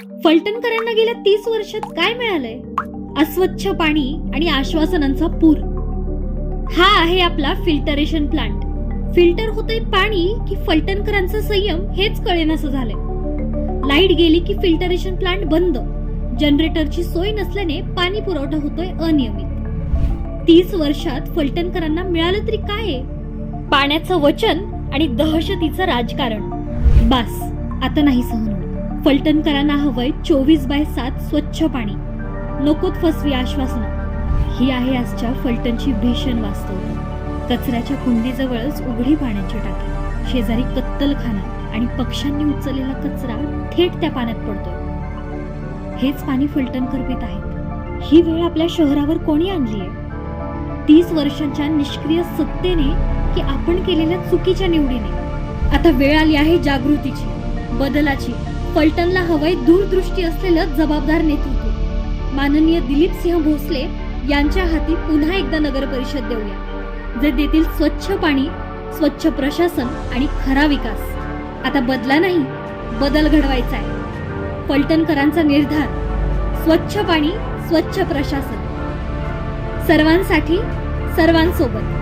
फलटणकरांना गेल्या 30 वर्षात काय मिळालंय? अस्वच्छ पाणी आणि आश्वासनांचा पूर. हा आहे आपला फिल्टरेशन प्लांट. फिल्टर होतंय पाणी की फलटणकरांचा संयम हेच कळेनासं झालंय. लाईट गेली की फिल्टरेशन प्लांट बंद. जनरेटरची सोय नसल्याने पाणी पुरवठा होतोय अनियमित. 30 वर्षात फलटणकरांना मिळालं तरी काय? पाण्याचं वचन आणि दहशतीचं राजकारण. बस, आता नाही सहन होत. फलटणकरांना हवंय 24/7 स्वच्छ पाणी. नकोत फसवी आश्वासनं. ही आहे आजच्या फलटणची भीषण वास्तवता. कचऱ्याच्या कुंडीजवळच उघडी पाण्याची टाकी, शेजारी कत्तलखाना आणि पक्ष्यांनी उचललेला कचरा थेट त्या पाण्यात पडतोय. हेच पाणी फलटणकर पित आहेत. ही वेळ आपल्या शहरावर कोणी आणलीय? 30 वर्षांच्या निष्क्रिय सत्तेने की आपण केलेल्या चुकीच्या निवडीने? आता वेळ आली आहे जागृतीची, बदलाची. फलटणला हवंय दूरदृष्टी असलेलं जबाबदार नेतृत्व. माननीय दिलीप सिंह भोसले यांच्या हाती पुन्हा एकदा नगर परिषद देऊया, जे देतील स्वच्छ पाणी, स्वच्छ प्रशासन आणि खरा विकास. आता बदला नाही, बदल घडवायचा आहे. फलटणकरांचा निर्धार: स्वच्छ पाणी, स्वच्छ प्रशासन. सर्वांसाठी, सर्वांसोबत.